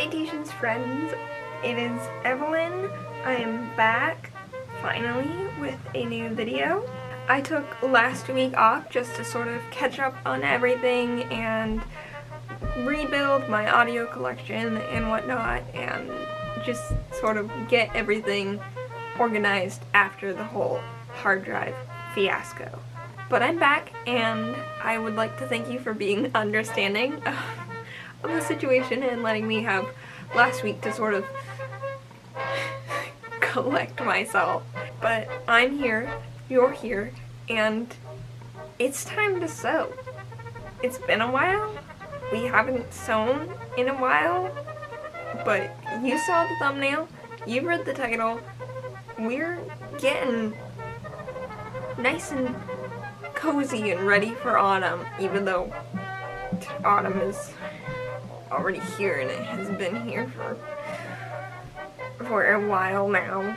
Salutations, friends. It is Eveline. I am back, finally, with a new video. I took last week off just to sort of catch up on everything and rebuild my audio collection and whatnot, and just sort of get everything organized after the whole hard drive fiasco. But I'm back, and I would like to thank you for being understanding of the situation and letting me have last week to sort of collect myself. But I'm here, you're here, and it's time to sew. It's been a while. We haven't sewn in a while, but you saw the thumbnail, you read the title. We're getting nice and cozy and ready for autumn, even though autumn is already here and it has been here for a while now.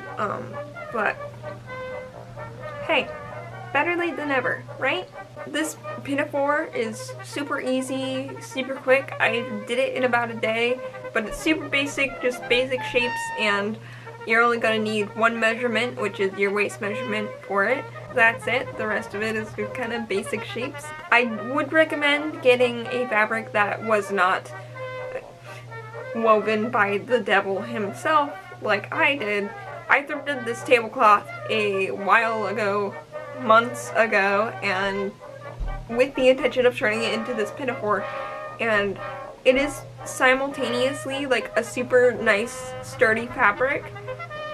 But hey, better late than never, right? This Pinafore is super easy, super quick. I did it in about a day, but it's super basic, just basic shapes, and you're only gonna need one measurement, which is your waist measurement for it. That's it. The rest of it is just kind of basic shapes. I would recommend getting a fabric that was not woven by the devil himself like I did. I thrifted this tablecloth a while ago, months ago, and with the intention of turning it into this Pinafore, and it is simultaneously like a super nice sturdy fabric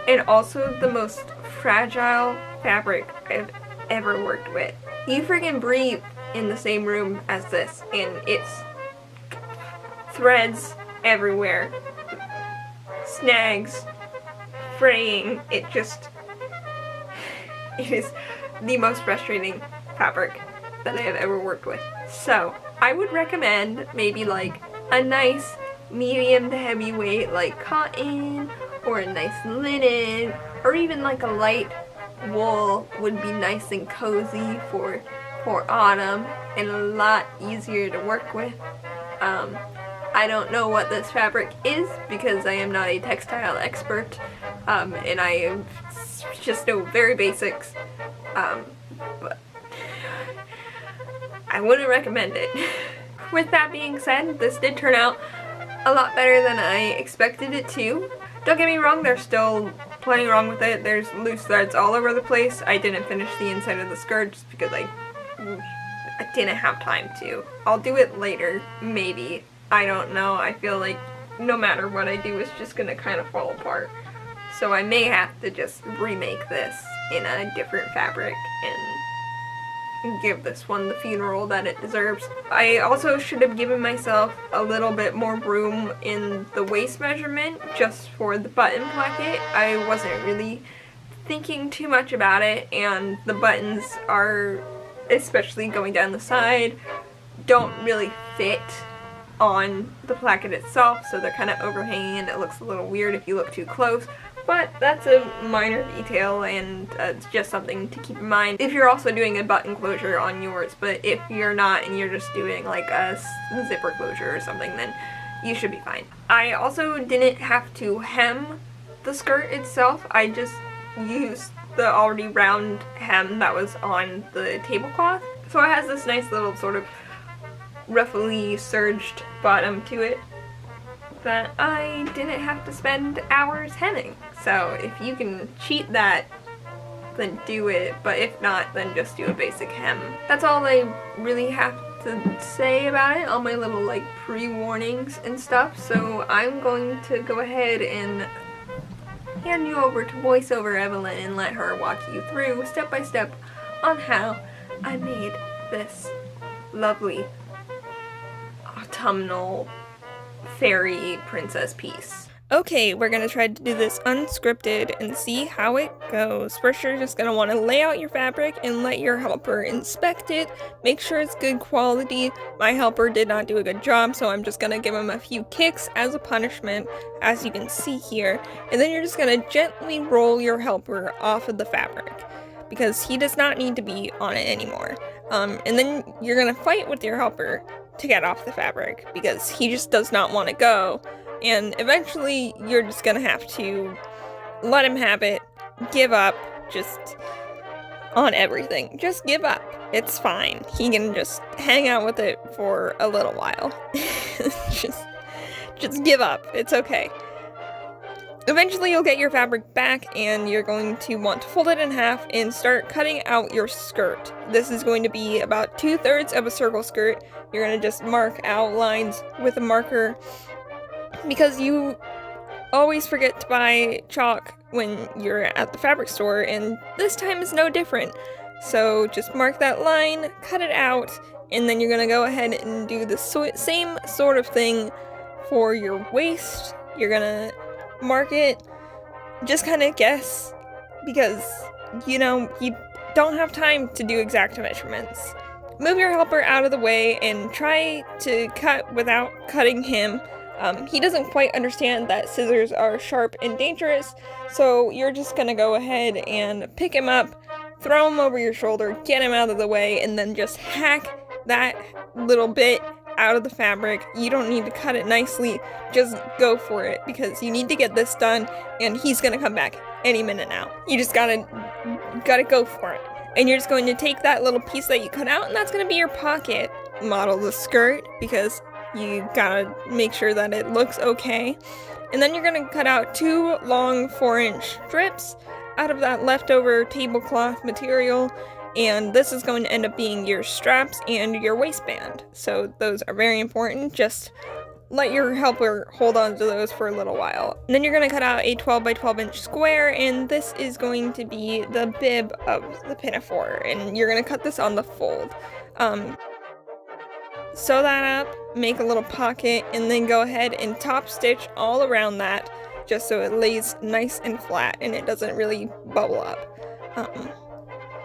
and also the most fragile fabric I've ever worked with. You friggin' breathe in the same room as this, and it's threads everywhere, snags, fraying. It is the most frustrating fabric that I have ever worked with. So I would recommend maybe like a nice medium to heavy weight like cotton, or a nice linen, or even like a light wool would be nice and cozy for autumn and a lot easier to work with. I don't know what this fabric is because I am not a textile expert, and I just know very basics, but I wouldn't recommend it. With that being said, this did turn out a lot better than I expected it to. Don't get me wrong, there's still plenty wrong with it. There's loose threads all over the place. I didn't finish the inside of the skirt just because I didn't have time to. I'll do it later, maybe. I don't know. I feel like no matter what I do, it's just gonna kind of fall apart. So I may have to just remake this in a different fabric and give this one the funeral that it deserves. I also should have given myself a little bit more room in the waist measurement just for the button placket. I wasn't really thinking too much about it, and the buttons are, especially going down the side, don't really fit on the placket itself, so they're kind of overhanging and it looks a little weird if you look too close. But that's a minor detail, and it's just something to keep in mind if you're also doing a button closure on yours. But if you're not and you're just doing like a zipper closure or something, then you should be fine. I also didn't have to hem the skirt itself. I just used the already round hem that was on the tablecloth. So it has this nice little sort of roughly serged bottom to it that I didn't have to spend hours hemming. So if you can cheat that, then do it, but if not, then just do a basic hem. That's all I really have to say about it, all my little like pre-warnings and stuff. So I'm going to go ahead and hand you over to voiceover Eveline and let her walk you through step by step on how I made this lovely autumnal fairy princess piece. Okay, we're gonna try to do this unscripted and see how it goes. First, you're just gonna want to lay out your fabric and let your helper inspect it. Make sure it's good quality. My helper did not do a good job, so I'm just gonna give him a few kicks as a punishment, as you can see here. And then you're just gonna gently roll your helper off of the fabric, because he does not need to be on it anymore. And then you're gonna fight with your helper to get off the fabric because he just does not want to go. and eventually you're just gonna have to let him have it, give up, just on everything. Just give up. It's fine. He can just hang out with it for a little while. just give up. It's okay. Eventually you'll get your fabric back and you're going to want to fold it in half and start cutting out your skirt. This is going to be about 2/3 of a circle skirt. You're going to just mark out lines with a marker because you always forget to buy chalk when you're at the fabric store, and this time is no different. So just mark that line, cut it out, and then you're going to go ahead and do the same sort of thing for your waist. You're going to mark it, just kind of guess, because, you know, you don't have time to do exact measurements. Move your helper out of the way and try to cut without cutting him. He doesn't quite understand that scissors are sharp and dangerous, so you're just gonna go ahead and pick him up, throw him over your shoulder, get him out of the way, and then just hack that little bit out of the fabric. You don't need to cut it nicely, just go for it, because you need to get this done, and he's gonna come back any minute now. You just gotta go for it. And you're just going to take that little piece that you cut out, and that's gonna be your pocket. Model the skirt, because you gotta make sure that it looks okay. And then you're gonna cut out 2 long 4-inch strips out of that leftover tablecloth material, and this is going to end up being your straps and your waistband. So those are very important. Just let your helper hold on to those for a little while. And then you're gonna cut out a 12 by 12 inch square, and this is going to be the bib of the pinafore, and you're gonna cut this on the fold. Sew that up, make a little pocket, and then go ahead and top stitch all around that, just so it lays nice and flat and it doesn't really bubble up.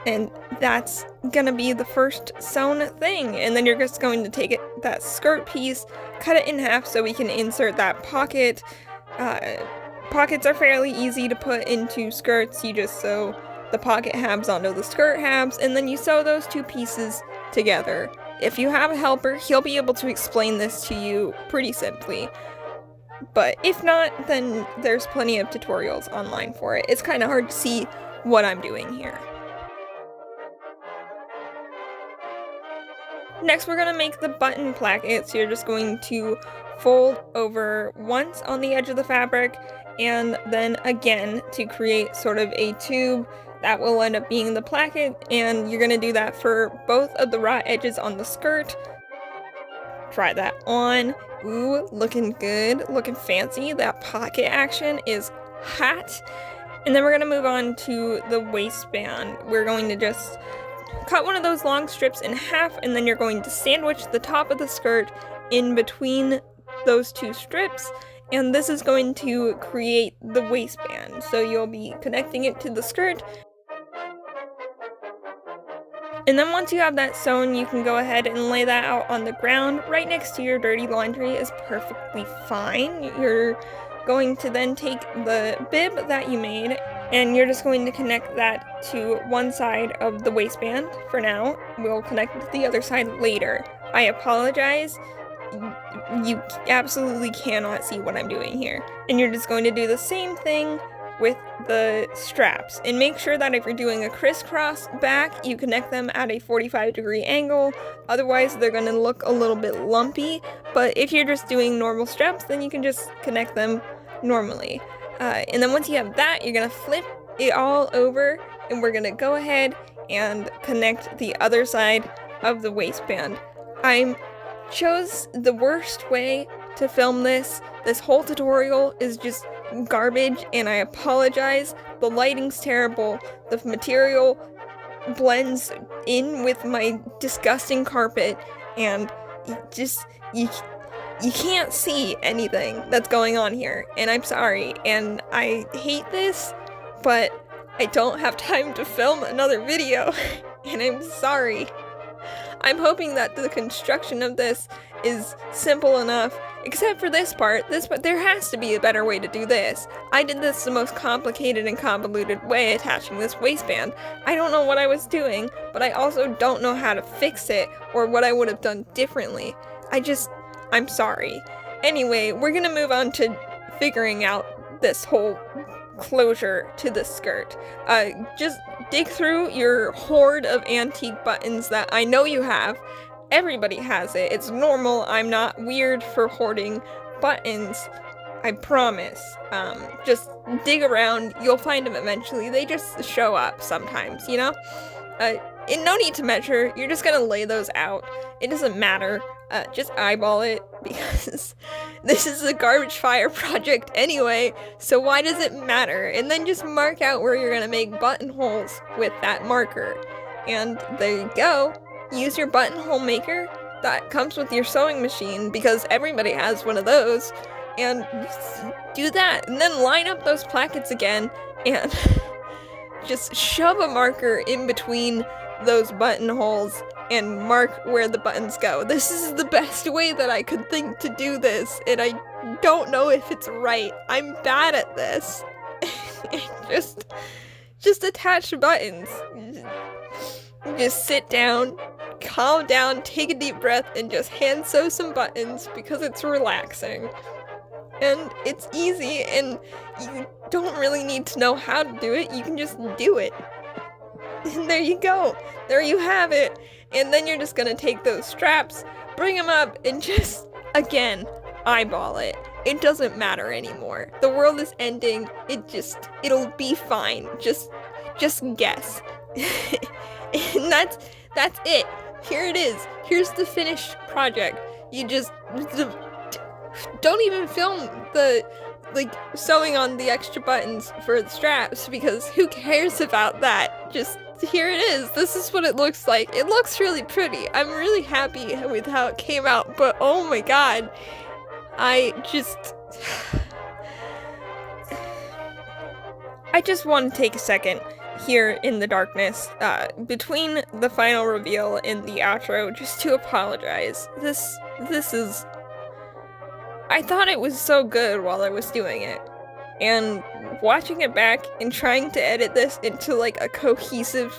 And that's gonna be the first sewn thing. And then you're just going to take that skirt piece, cut it in half so we can insert that pocket. Pockets are fairly easy to put into skirts. You just sew the pocket halves onto the skirt halves, and then you sew those 2 pieces together. If you have a helper, he'll be able to explain this to you pretty simply. But if not, then there's plenty of tutorials online for it. It's kind of hard to see what I'm doing here. Next, we're going to make the button placket. So you're just going to fold over once on the edge of the fabric, and then again to create sort of a tube that will end up being the placket, and you're going to do that for both of the raw edges on the skirt. Try that on. Ooh, looking good, looking fancy. That pocket action is hot. And then we're going to move on to the waistband. We're going to just cut one of those long strips in half, and then you're going to sandwich the top of the skirt in between those 2 strips, and this is going to create the waistband. So you'll be connecting it to the skirt. And then once you have that sewn, you can go ahead and lay that out on the ground right next to your dirty laundry is perfectly fine. You're going to then take the bib that you made, and you're just going to connect that to one side of the waistband for now. We'll connect the other side later. I apologize. You absolutely cannot see what I'm doing here. And you're just going to do the same thing with the straps, and make sure that if you're doing a crisscross back, you connect them at a 45-degree angle. Otherwise they're going to look a little bit lumpy, but if you're just doing normal straps, then you can just connect them normally. And then once you have that, you're going to flip it all over, and we're going to go ahead and connect the other side of the waistband. I chose the worst way to film this. This whole tutorial is just garbage, and I apologize. The lighting's terrible. The material blends in with my disgusting carpet, and you can't see anything that's going on here, and I'm sorry, and I hate this, but I don't have time to film another video, and I'm sorry. I'm hoping that the construction of this is simple enough, except for this part. There has to be a better way to do this. I did this the most complicated and convoluted way, attaching this waistband. I don't know what I was doing, but I also don't know how to fix it or what I would have done differently. I'm sorry. Anyway, we're gonna move on to figuring out this whole closure to the skirt. Just dig through your hoard of antique buttons that I know you have. Everybody has it. It's normal. I'm not weird for hoarding buttons. I promise. Just dig around. You'll find them eventually. They just show up sometimes, you know? And no need to measure. You're just gonna lay those out. It doesn't matter. Just eyeball it, because this is a garbage fire project anyway, so why does it matter? And then just mark out where you're gonna make buttonholes with that marker. And there you go. Use your buttonhole maker that comes with your sewing machine, because everybody has one of those, and do that. And then line up those plackets again, and just shove a marker in between those buttonholes and mark where the buttons go. This is the best way that I could think to do this, and I don't know if it's right. I'm bad at this. just attach the buttons. Just sit down, calm down, take a deep breath, and just hand sew some buttons, because it's relaxing. And it's easy, and you don't really need to know how to do it. You can just do it. And there you go. There you have it. And then you're just gonna take those straps, bring them up, and just, again, eyeball it. It doesn't matter anymore. The world is ending. It'll be fine. Just guess. And that's it. Here it is. Here's the finished project. You just don't even film the sewing on the extra buttons for the straps, because who cares about that? Just here it is. This is what it looks like. It looks really pretty. I'm really happy with how it came out, but oh my god, I just want to take a second here in the darkness, between the final reveal and the outro, just to apologize. This is... I thought it was so good while I was doing it, and watching it back and trying to edit this into like a cohesive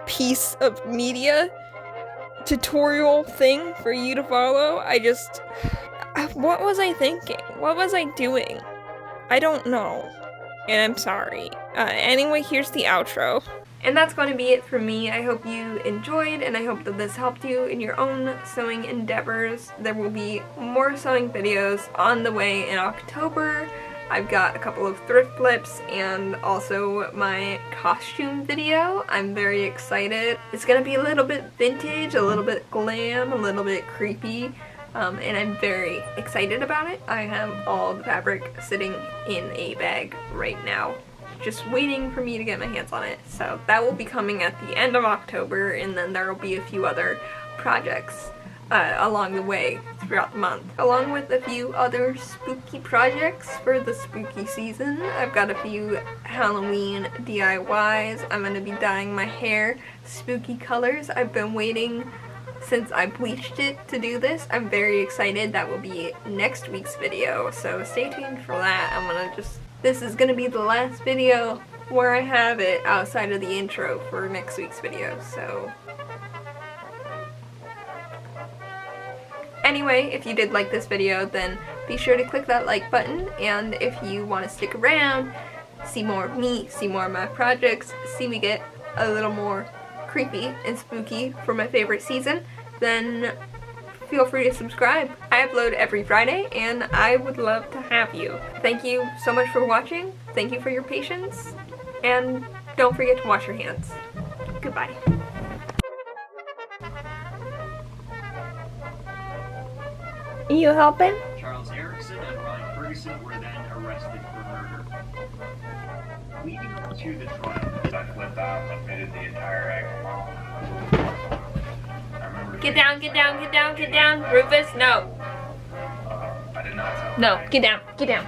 piece of media tutorial thing for you to follow, what was I thinking? What was I doing? I don't know, and I'm sorry. Anyway, here's the outro. And that's going to be it for me. I hope you enjoyed, and I hope that this helped you in your own sewing endeavors. There will be more sewing videos on the way in October. I've got a couple of thrift flips and also my costume video. I'm very excited. It's gonna be a little bit vintage, a little bit glam, a little bit creepy, and I'm very excited about it. I have all the fabric sitting in a bag right now, just waiting for me to get my hands on it. So that will be coming at the end of October, and then there will be a few other projects along the way throughout the month, along with a few other spooky projects for the spooky season. I've got a few Halloween DIYs. I'm going to be dyeing my hair spooky colors. I've been waiting since I bleached it to do this. I'm very excited. That will be next week's video, so stay tuned for that. This is gonna be the last video where I have it outside of the intro for next week's video, so. Anyway, if you did like this video, then be sure to click that like button, and if you want to stick around, see more of me, see more of my projects, see me get a little more creepy and spooky for my favorite season, then feel free to subscribe. I upload every Friday, and I would love to have you. Thank you so much for watching, thank you for your patience, and don't forget to wash your hands. Goodbye. You helping? Charles Erickson and Ryan Ferguson were then arrested for murder. Leading up to the trial, I flipped out and admitted the entire act. Get down, get down, get down, get down. Rufus, no. I did not. No, get down, get down.